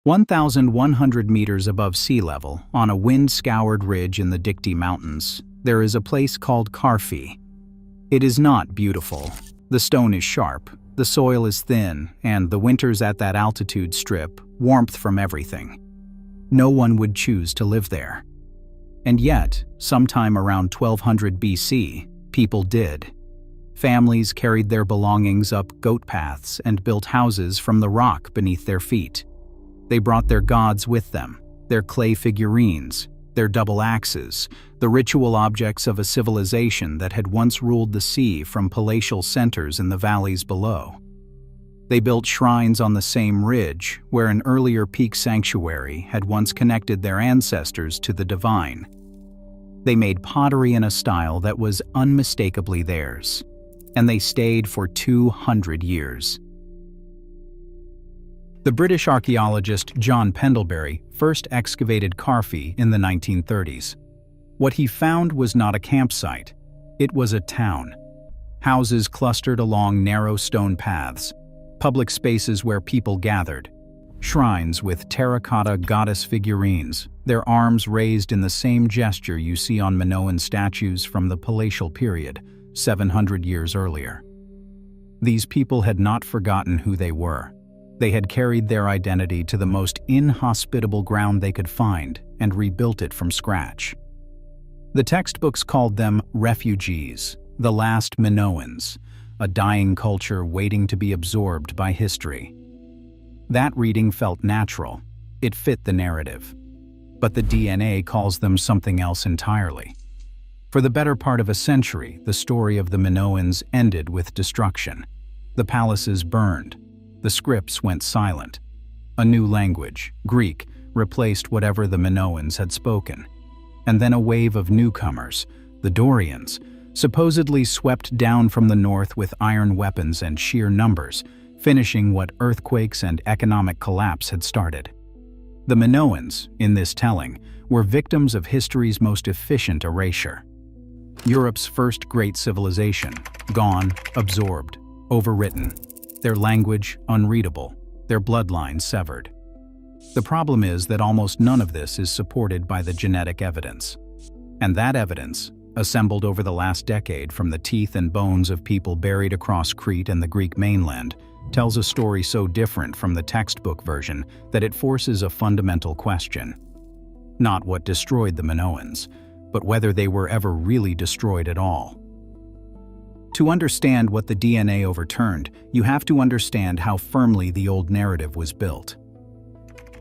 1,100 meters above sea level, on a wind-scoured ridge in the Dikti Mountains, there is a place called Karphi. It is not beautiful. The stone is sharp, the soil is thin, and the winters at that altitude strip warmth from everything. No one would choose to live there. And yet, sometime around 1200 BC, people did. Families carried their belongings up goat paths and built houses from the rock beneath their feet. They brought their gods with them, their clay figurines, their double axes, the ritual objects of a civilization that had once ruled the sea from palatial centers in the valleys below. They built shrines on the same ridge where an earlier peak sanctuary had once connected their ancestors to the divine. They made pottery in a style that was unmistakably theirs, and they stayed for 200 years. The British archaeologist John Pendlebury first excavated Karphi in the 1930s. What he found was not a campsite, it was a town. Houses clustered along narrow stone paths, public spaces where people gathered, shrines with terracotta goddess figurines, their arms raised in the same gesture you see on Minoan statues from the palatial period, 700 years earlier. These people had not forgotten who they were. They had carried their identity to the most inhospitable ground they could find and rebuilt it from scratch. The textbooks called them refugees, the last Minoans, a dying culture waiting to be absorbed by history. That reading felt natural. It fit the narrative. But the DNA calls them something else entirely. For the better part of a century, the story of the Minoans ended with destruction. The palaces burned. The scripts went silent. A new language, Greek, replaced whatever the Minoans had spoken. And then a wave of newcomers, the Dorians, supposedly swept down from the north with iron weapons and sheer numbers, finishing what earthquakes and economic collapse had started. The Minoans, in this telling, were victims of history's most efficient erasure. Europe's first great civilization, gone, absorbed, overwritten, their language unreadable, their bloodline severed. The problem is that almost none of this is supported by the genetic evidence. And that evidence, assembled over the last decade from the teeth and bones of people buried across Crete and the Greek mainland, tells a story so different from the textbook version that it forces a fundamental question. Not what destroyed the Minoans, but whether they were ever really destroyed at all. To understand what the DNA overturned, you have to understand how firmly the old narrative was built.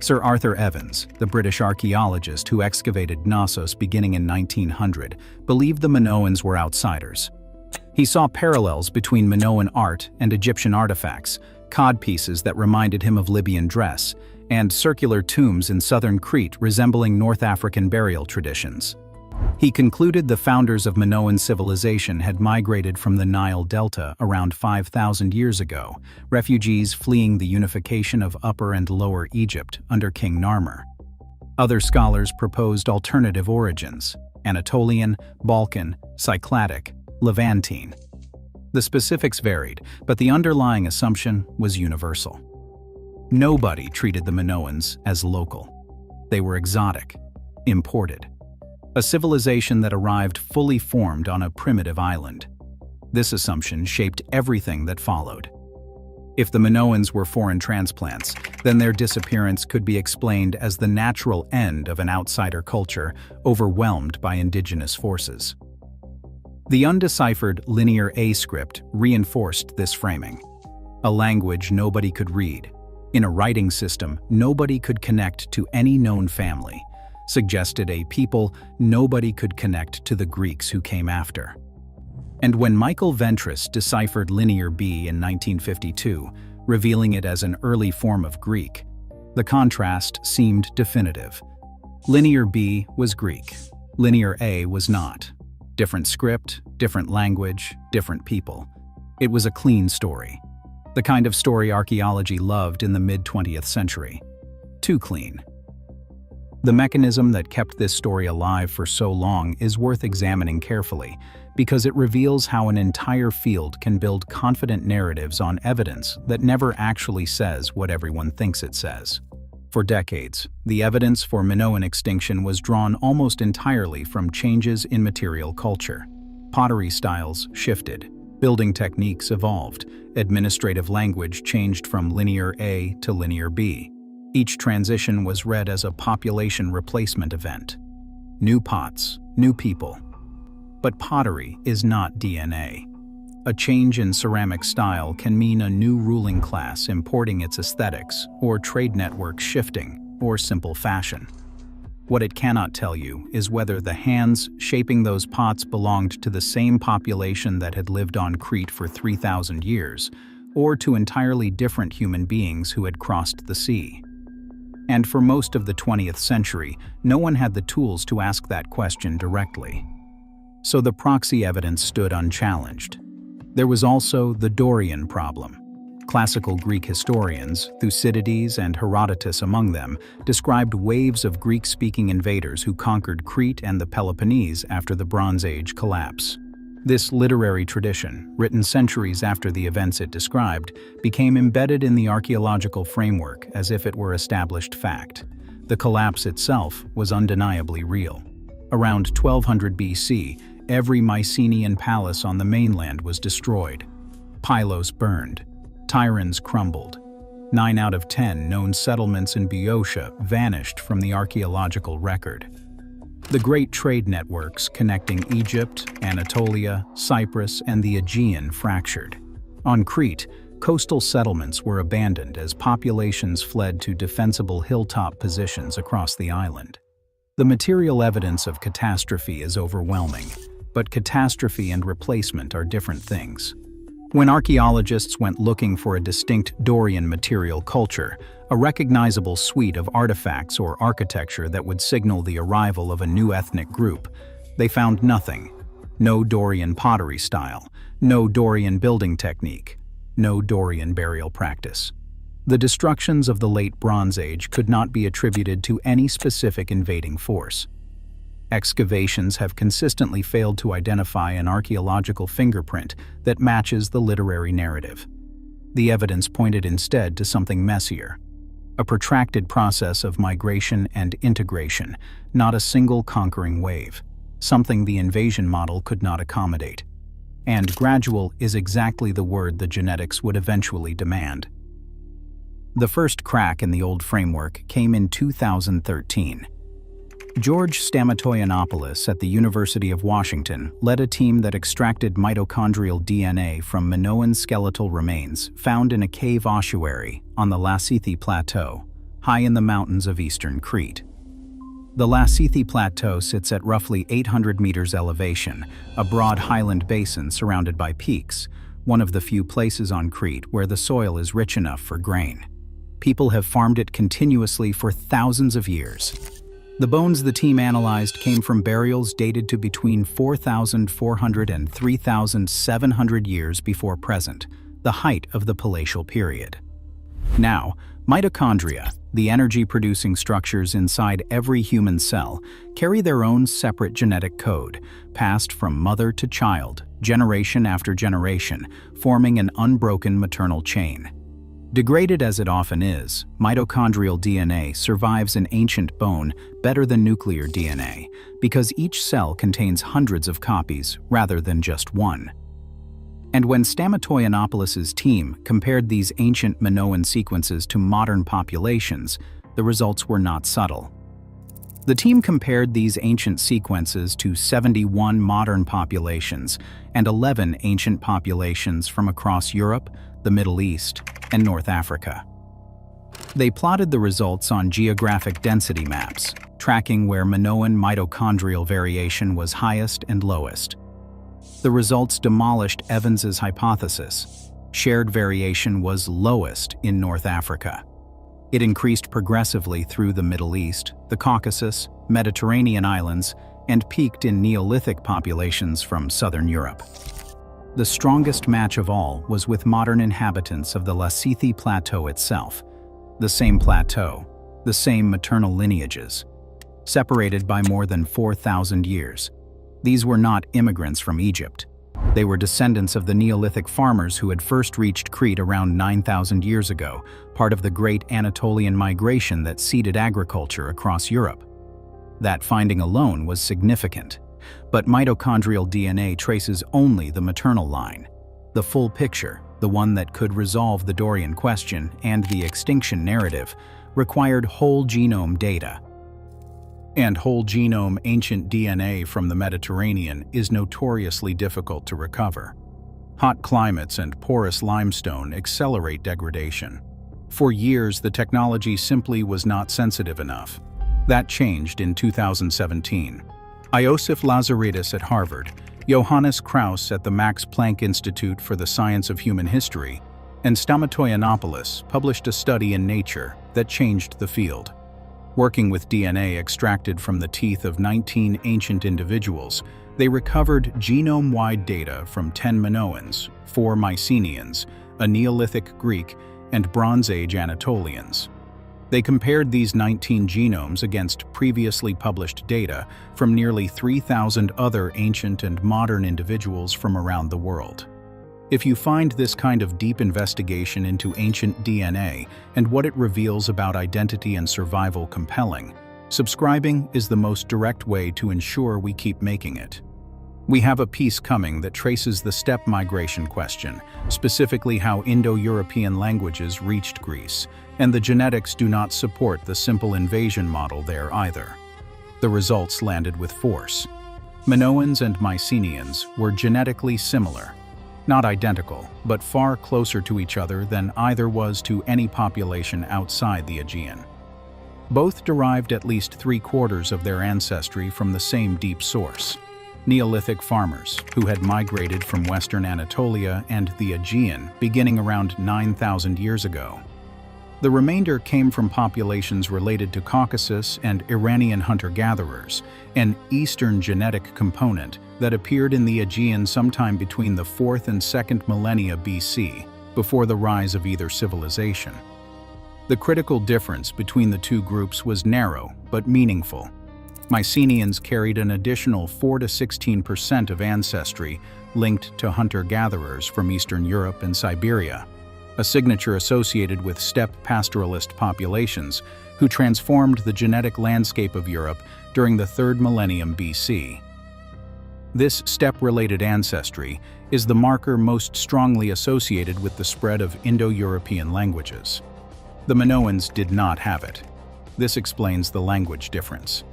Sir Arthur Evans, the British archaeologist who excavated Knossos beginning in 1900, believed the Minoans were outsiders. He saw parallels between Minoan art and Egyptian artifacts, codpieces that reminded him of Libyan dress, and circular tombs in southern Crete resembling North African burial traditions. He concluded the founders of Minoan civilization had migrated from the Nile Delta around 5,000 years ago, refugees fleeing the unification of Upper and Lower Egypt under King Narmer. Other scholars proposed alternative origins: Anatolian, Balkan, Cycladic, Levantine. The specifics varied, but the underlying assumption was universal. Nobody treated the Minoans as local. They were exotic, imported. A civilization that arrived fully formed on a primitive island. This assumption shaped everything that followed. If the Minoans were foreign transplants, then their disappearance could be explained as the natural end of an outsider culture overwhelmed by indigenous forces. The undeciphered Linear A script reinforced this framing. A language nobody could read. In a writing system, nobody could connect to any known family. Suggested a people nobody could connect to the Greeks who came after. And when Michael Ventris deciphered Linear B in 1952, revealing it as an early form of Greek, the contrast seemed definitive. Linear B was Greek. Linear A was not. Different script, different language, different people. It was a clean story. The kind of story archaeology loved in the mid-20th century. Too clean. The mechanism that kept this story alive for so long is worth examining carefully, because it reveals how an entire field can build confident narratives on evidence that never actually says what everyone thinks it says. For decades, the evidence for Minoan extinction was drawn almost entirely from changes in material culture. Pottery styles shifted, building techniques evolved, administrative language changed from linear A to linear B. Each transition was read as a population replacement event. New pots, new people. But pottery is not DNA. A change in ceramic style can mean a new ruling class importing its aesthetics, or trade networks shifting, or simple fashion. What it cannot tell you is whether the hands shaping those pots belonged to the same population that had lived on Crete for 3,000 years, or to entirely different human beings who had crossed the sea. And for most of the 20th century, no one had the tools to ask that question directly. So the proxy evidence stood unchallenged. There was also the Dorian problem. Classical Greek historians, Thucydides and Herodotus among them, described waves of Greek-speaking invaders who conquered Crete and the Peloponnese after the Bronze Age collapse. This literary tradition, written centuries after the events it described, became embedded in the archaeological framework as if it were established fact. The collapse itself was undeniably real. Around 1200 BC, every Mycenaean palace on the mainland was destroyed. Pylos burned. Tyrans crumbled. 9 out of 10 known settlements in Boeotia vanished from the archaeological record. The great trade networks connecting Egypt, Anatolia, Cyprus, and the Aegean fractured. On Crete, coastal settlements were abandoned as populations fled to defensible hilltop positions across the island. The material evidence of catastrophe is overwhelming, but catastrophe and replacement are different things. When archaeologists went looking for a distinct Dorian material culture, a recognizable suite of artifacts or architecture that would signal the arrival of a new ethnic group, they found nothing. No Dorian pottery style, no Dorian building technique, no Dorian burial practice. The destructions of the late Bronze Age could not be attributed to any specific invading force. Excavations have consistently failed to identify an archaeological fingerprint that matches the literary narrative. The evidence pointed instead to something messier, a protracted process of migration and integration, not a single conquering wave, something the invasion model could not accommodate. And gradual is exactly the word the genetics would eventually demand. The first crack in the old framework came in 2013. George Stamatoianopoulos at the University of Washington led a team that extracted mitochondrial DNA from Minoan skeletal remains found in a cave ossuary on the Lassithi Plateau, high in the mountains of eastern Crete. The Lassithi Plateau sits at roughly 800 meters elevation, a broad highland basin surrounded by peaks, one of the few places on Crete where the soil is rich enough for grain. People have farmed it continuously for thousands of years. The bones the team analyzed came from burials dated to between 4,400 and 3,700 years before present, the height of the Palatial period. Now, mitochondria, the energy-producing structures inside every human cell, carry their own separate genetic code, passed from mother to child, generation after generation, forming an unbroken maternal chain. Degraded as it often is, mitochondrial DNA survives in ancient bone better than nuclear DNA because each cell contains hundreds of copies rather than just one. And when Stamatoianopoulos' team compared these ancient Minoan sequences to modern populations, the results were not subtle. The team compared these ancient sequences to 71 modern populations and 11 ancient populations from across Europe, the Middle East, and North Africa. They plotted the results on geographic density maps, tracking where Minoan mitochondrial variation was highest and lowest. The results demolished Evans's hypothesis. Shared variation was lowest in North Africa. It increased progressively through the Middle East, the Caucasus, Mediterranean islands, and peaked in Neolithic populations from southern Europe. The strongest match of all was with modern inhabitants of the Lassithi Plateau itself. The same plateau, the same maternal lineages, separated by more than 4,000 years. These were not immigrants from Egypt. They were descendants of the Neolithic farmers who had first reached Crete around 9,000 years ago, part of the great Anatolian migration that seeded agriculture across Europe. That finding alone was significant. But mitochondrial DNA traces only the maternal line. The full picture, the one that could resolve the Dorian question and the extinction narrative, required whole-genome data. And whole-genome ancient DNA from the Mediterranean is notoriously difficult to recover. Hot climates and porous limestone accelerate degradation. For years, the technology simply was not sensitive enough. That changed in 2017. Iosif Lazaridis at Harvard, Johannes Krause at the Max Planck Institute for the Science of Human History, and Stamatoiannopoulos published a study in Nature that changed the field. Working with DNA extracted from the teeth of 19 ancient individuals, they recovered genome-wide data from 10 Minoans, 4 Mycenaeans, a Neolithic Greek, and Bronze Age Anatolians. They compared these 19 genomes against previously published data from nearly 3,000 other ancient and modern individuals from around the world. If you find this kind of deep investigation into ancient DNA and what it reveals about identity and survival compelling, subscribing is the most direct way to ensure we keep making it. We have a piece coming that traces the steppe migration question, specifically how Indo-European languages reached Greece, and the genetics do not support the simple invasion model there either. The results landed with force. Minoans and Mycenaeans were genetically similar. Not identical, but far closer to each other than either was to any population outside the Aegean. Both derived at least 3/4 of their ancestry from the same deep source: Neolithic farmers who had migrated from western Anatolia and the Aegean beginning around 9,000 years ago. The remainder came from populations related to Caucasus and Iranian hunter-gatherers, an Eastern genetic component that appeared in the Aegean sometime between the 4th and 2nd millennia BC, before the rise of either civilization. The critical difference between the two groups was narrow but meaningful. Mycenaeans carried an additional 4 to 16% of ancestry linked to hunter-gatherers from Eastern Europe and Siberia, a signature associated with steppe pastoralist populations who transformed the genetic landscape of Europe during the 3rd millennium BC. This steppe-related ancestry is the marker most strongly associated with the spread of Indo-European languages. The Minoans did not have it. This explains the language difference.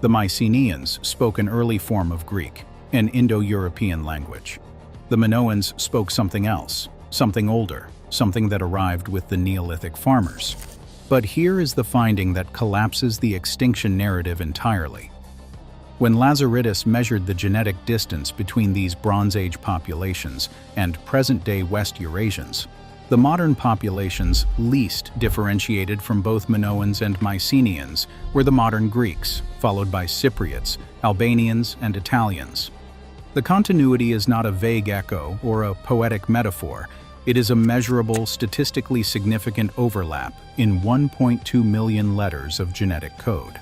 The Mycenaeans spoke an early form of Greek, an Indo-European language. The Minoans spoke something else, something older, something that arrived with the Neolithic farmers. But here is the finding that collapses the extinction narrative entirely. When Lazaridis measured the genetic distance between these Bronze Age populations and present-day West Eurasians, the modern populations least differentiated from both Minoans and Mycenaeans were the modern Greeks, followed by Cypriots, Albanians, and Italians. The continuity is not a vague echo or a poetic metaphor. It is a measurable, statistically significant overlap in 1.2 million letters of genetic code.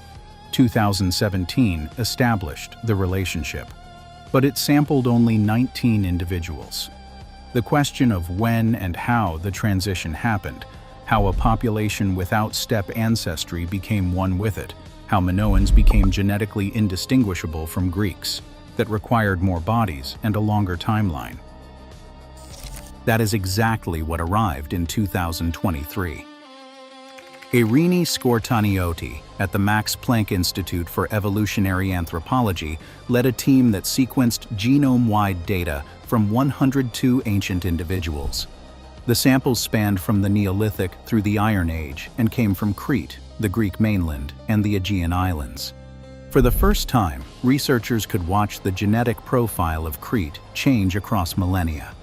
2017 established the relationship, but it sampled only 19 individuals. The question of when and how the transition happened, how a population without steppe ancestry became one with it, how Minoans became genetically indistinguishable from Greeks, that required more bodies and a longer timeline. That is exactly what arrived in 2023. Irini Skortanioti at the Max Planck Institute for Evolutionary Anthropology led a team that sequenced genome-wide data from 102 ancient individuals. The samples spanned from the Neolithic through the Iron Age and came from Crete, the Greek mainland, and the Aegean Islands. For the first time, researchers could watch the genetic profile of Crete change across millennia.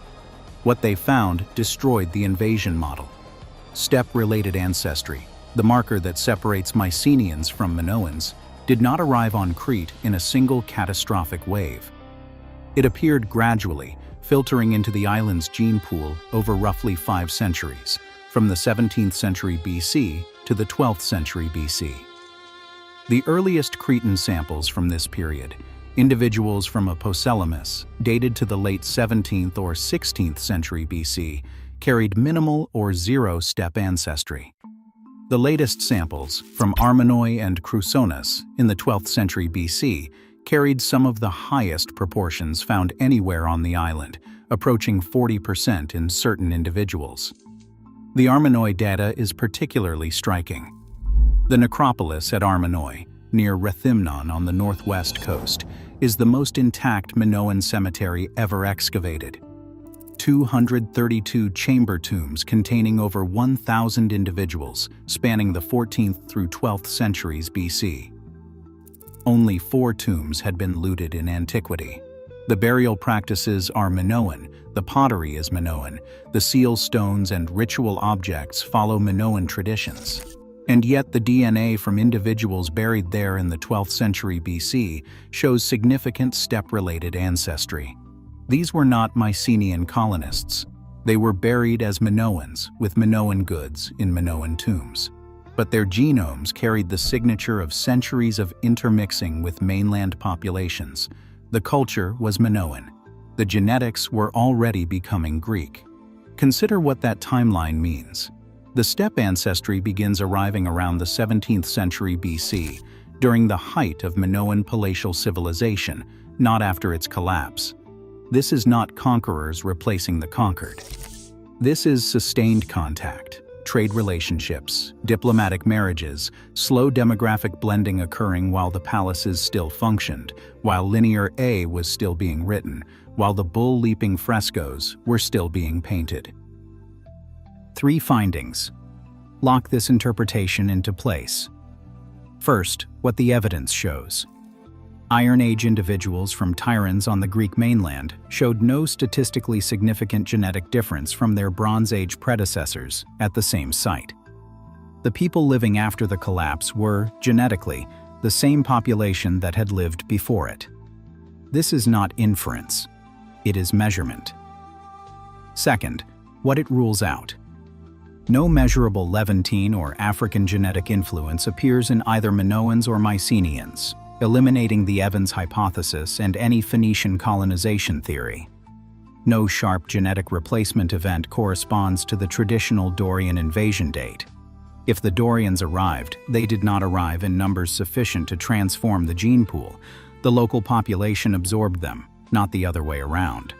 What they found destroyed the invasion model. Steppe-related ancestry, the marker that separates Mycenaeans from Minoans, did not arrive on Crete in a single catastrophic wave. It appeared gradually, filtering into the island's gene pool over roughly 5 centuries, from the 17th century BC to the 12th century BC. The earliest Cretan samples from this period, Individuals from Apocelamus, dated to the late 17th or 16th century BC, carried minimal or zero steppe ancestry. The latest samples, from Armenia and Crusonus in the 12th century BC, carried some of the highest proportions found anywhere on the island, approaching 40% in certain individuals. The Armenia data is particularly striking. The necropolis at Armenia, near Rethymnon on the northwest coast, is the most intact Minoan cemetery ever excavated. 232 chamber tombs containing over 1,000 individuals, spanning the 14th through 12th centuries BC. Only 4 tombs had been looted in antiquity. The burial practices are Minoan, the pottery is Minoan, the seal stones and ritual objects follow Minoan traditions. And yet the DNA from individuals buried there in the 12th century BC shows significant steppe-related ancestry. These were not Mycenaean colonists. They were buried as Minoans, with Minoan goods in Minoan tombs. But their genomes carried the signature of centuries of intermixing with mainland populations. The culture was Minoan. The genetics were already becoming Greek. Consider what that timeline means. The steppe ancestry begins arriving around the 17th century BC, during the height of Minoan palatial civilization, not after its collapse. This is not conquerors replacing the conquered. This is sustained contact, trade relationships, diplomatic marriages, slow demographic blending occurring while the palaces still functioned, while Linear A was still being written, while the bull-leaping frescoes were still being painted. 3 findings. Lock this interpretation into place. First, what the evidence shows. Iron Age individuals from Tirans on the Greek mainland showed no statistically significant genetic difference from their Bronze Age predecessors at the same site. The people living after the collapse were, genetically, the same population that had lived before it. This is not inference. It is measurement. Second, what it rules out. No measurable Levantine or African genetic influence appears in either Minoans or Mycenaeans, eliminating the Evans hypothesis and any Phoenician colonization theory. No sharp genetic replacement event corresponds to the traditional Dorian invasion date. If the Dorians arrived, they did not arrive in numbers sufficient to transform the gene pool. The local population absorbed them, not the other way around.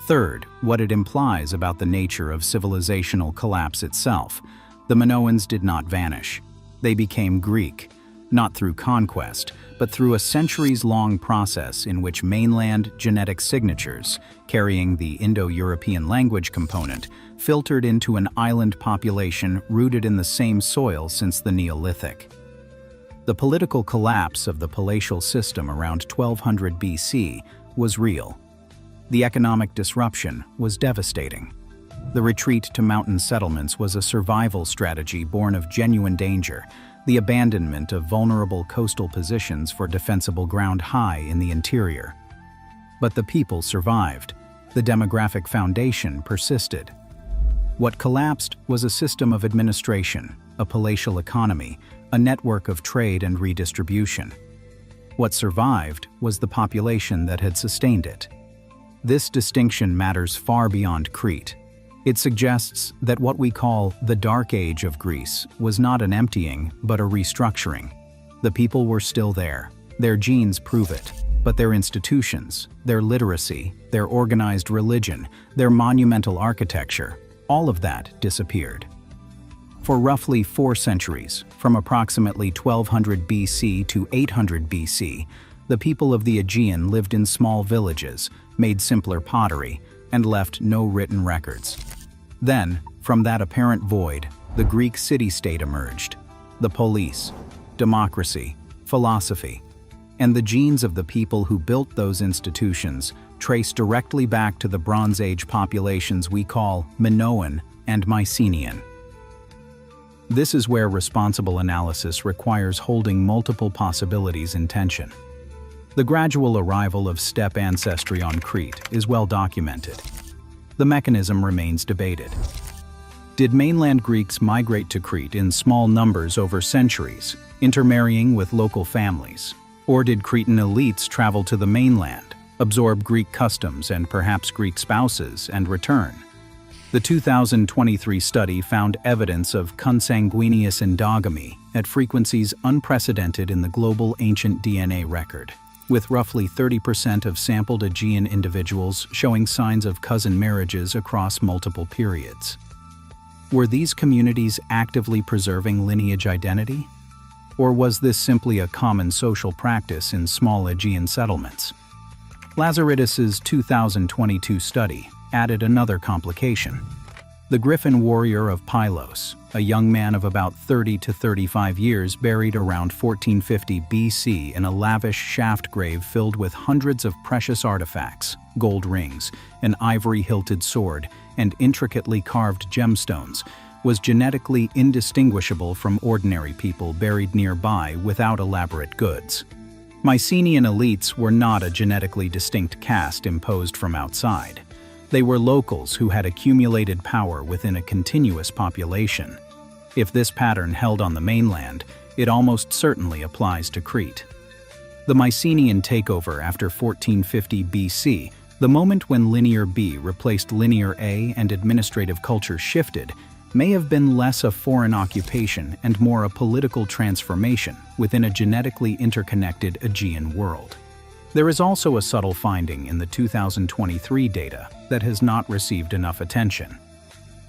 Third, what it implies about the nature of civilizational collapse itself. The Minoans did not vanish. They became Greek, not through conquest, but through a centuries-long process in which mainland genetic signatures, carrying the Indo-European language component, filtered into an island population rooted in the same soil since the Neolithic. The political collapse of the palatial system around 1200 BC was real. The economic disruption was devastating. The retreat to mountain settlements was a survival strategy born of genuine danger, the abandonment of vulnerable coastal positions for defensible ground high in the interior. But the people survived. The demographic foundation persisted. What collapsed was a system of administration, a palatial economy, a network of trade and redistribution. What survived was the population that had sustained it. This distinction matters far beyond Crete. It suggests that what we call the Dark Age of Greece was not an emptying, but a restructuring. The people were still there. Their genes prove it. But their institutions, their literacy, their organized religion, their monumental architecture, all of that disappeared. For roughly 4 centuries, from approximately 1200 BC to 800 BC, the people of the Aegean lived in small villages, made simpler pottery, and left no written records. Then, from that apparent void, the Greek city-state emerged. The police, democracy, philosophy, and the genes of the people who built those institutions trace directly back to the Bronze Age populations we call Minoan and Mycenaean. This is where responsible analysis requires holding multiple possibilities in tension. The gradual arrival of steppe ancestry on Crete is well documented. The mechanism remains debated. Did mainland Greeks migrate to Crete in small numbers over centuries, intermarrying with local families? Or did Cretan elites travel to the mainland, absorb Greek customs and perhaps Greek spouses, and return? The 2023 study found evidence of consanguineous endogamy at frequencies unprecedented in the global ancient DNA record, with roughly 30% of sampled Aegean individuals showing signs of cousin marriages across multiple periods. Were these communities actively preserving lineage identity? Or was this simply a common social practice in small Aegean settlements? Lazaridis' 2022 study added another complication. The Griffin warrior of Pylos, a young man of about 30 to 35 years buried around 1450 BC in a lavish shaft grave filled with hundreds of precious artifacts, gold rings, an ivory-hilted sword, and intricately carved gemstones, was genetically indistinguishable from ordinary people buried nearby without elaborate goods. Mycenaean elites were not a genetically distinct caste imposed from outside. They were locals who had accumulated power within a continuous population. If this pattern held on the mainland, it almost certainly applies to Crete. The Mycenaean takeover after 1450 BC, the moment when Linear B replaced Linear A and administrative culture shifted, may have been less a foreign occupation and more a political transformation within a genetically interconnected Aegean world. There is also a subtle finding in the 2023 data that has not received enough attention.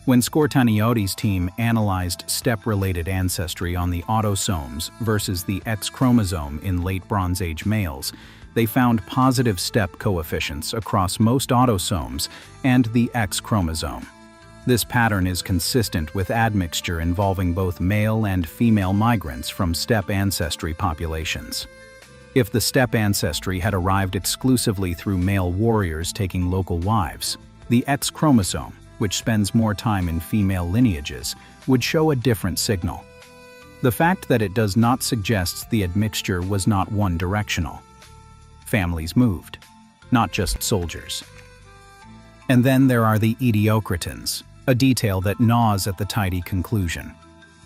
When Scortaniotis' team analyzed steppe-related ancestry on the autosomes versus the X chromosome in late Bronze Age males, they found positive steppe coefficients across most autosomes and the X chromosome. This pattern is consistent with admixture involving both male and female migrants from steppe ancestry populations. If the steppe ancestry had arrived exclusively through male warriors taking local wives, the X chromosome, which spends more time in female lineages, would show a different signal. The fact that it does not suggests the admixture was not one-directional. Families moved, not just soldiers. And then there are the Ediocratans, a detail that gnaws at the tidy conclusion.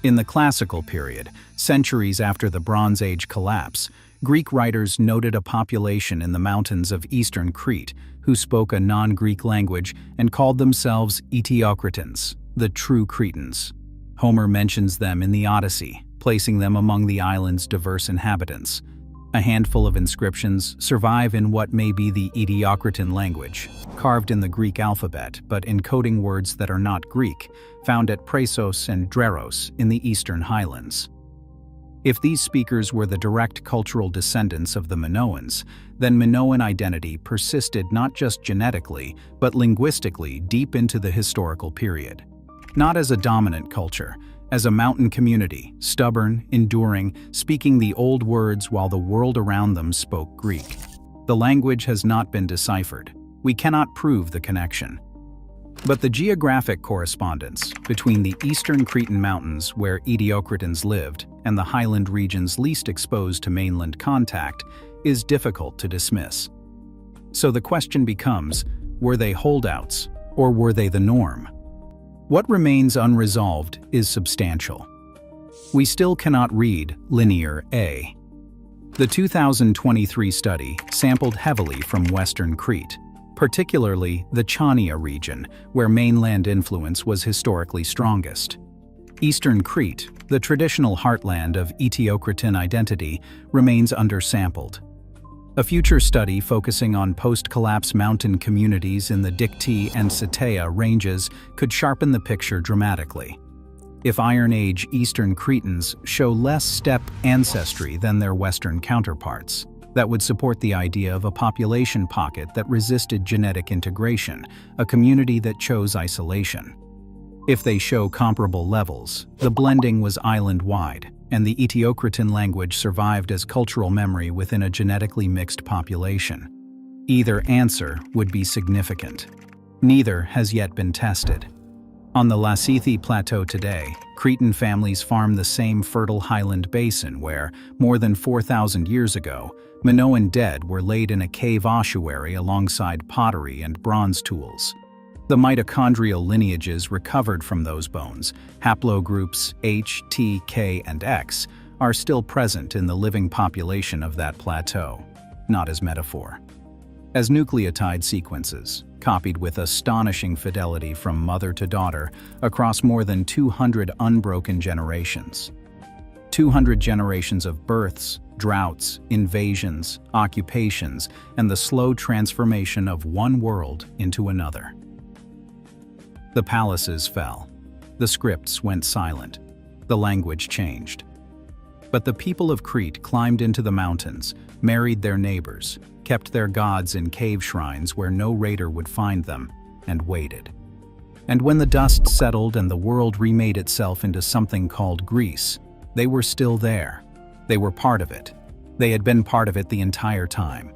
In the classical period, centuries after the Bronze Age collapse, Greek writers noted a population in the mountains of eastern Crete who spoke a non-Greek language and called themselves Etiocratans, the true Cretans. Homer mentions them in the Odyssey, placing them among the island's diverse inhabitants. A handful of inscriptions survive in what may be the Ediocratan language, carved in the Greek alphabet but encoding words that are not Greek, found at Praesos and Dreros in the eastern highlands. If these speakers were the direct cultural descendants of the Minoans, then Minoan identity persisted not just genetically, but linguistically deep into the historical period. Not as a dominant culture, as a mountain community, stubborn, enduring, speaking the old words while the world around them spoke Greek. The language has not been deciphered. We cannot prove the connection. But the geographic correspondence between the eastern Cretan mountains where Ediocratans lived and the highland regions least exposed to mainland contact is difficult to dismiss. So the question becomes, were they holdouts or were they the norm? What remains unresolved is substantial. We still cannot read Linear A. The 2023 study sampled heavily from western Crete, particularly the Chania region, where mainland influence was historically strongest. Eastern Crete, the traditional heartland of Etiocratan identity, remains undersampled. A future study focusing on post-collapse mountain communities in the Dictee and Cettea ranges could sharpen the picture dramatically. If Iron Age Eastern Cretans show less steppe ancestry than their Western counterparts, that would support the idea of a population pocket that resisted genetic integration, a community that chose isolation. If they show comparable levels, the blending was island-wide, and the Etiocratan language survived as cultural memory within a genetically mixed population. Either answer would be significant. Neither has yet been tested. On the Lassithi Plateau today, Cretan families farm the same fertile highland basin where, more than 4,000 years ago, Minoan dead were laid in a cave ossuary alongside pottery and bronze tools. The mitochondrial lineages recovered from those bones, haplogroups H, T, K, and X, are still present in the living population of that plateau, not as metaphor. As nucleotide sequences, copied with astonishing fidelity from mother to daughter across more than 200 unbroken generations. 200 generations of births, droughts, invasions, occupations, and the slow transformation of one world into another. The palaces fell. The scripts went silent. The language changed. But the people of Crete climbed into the mountains, married their neighbors, kept their gods in cave shrines where no raider would find them, and waited. And when the dust settled and the world remade itself into something called Greece, they were still there. They were part of it. They had been part of it the entire time.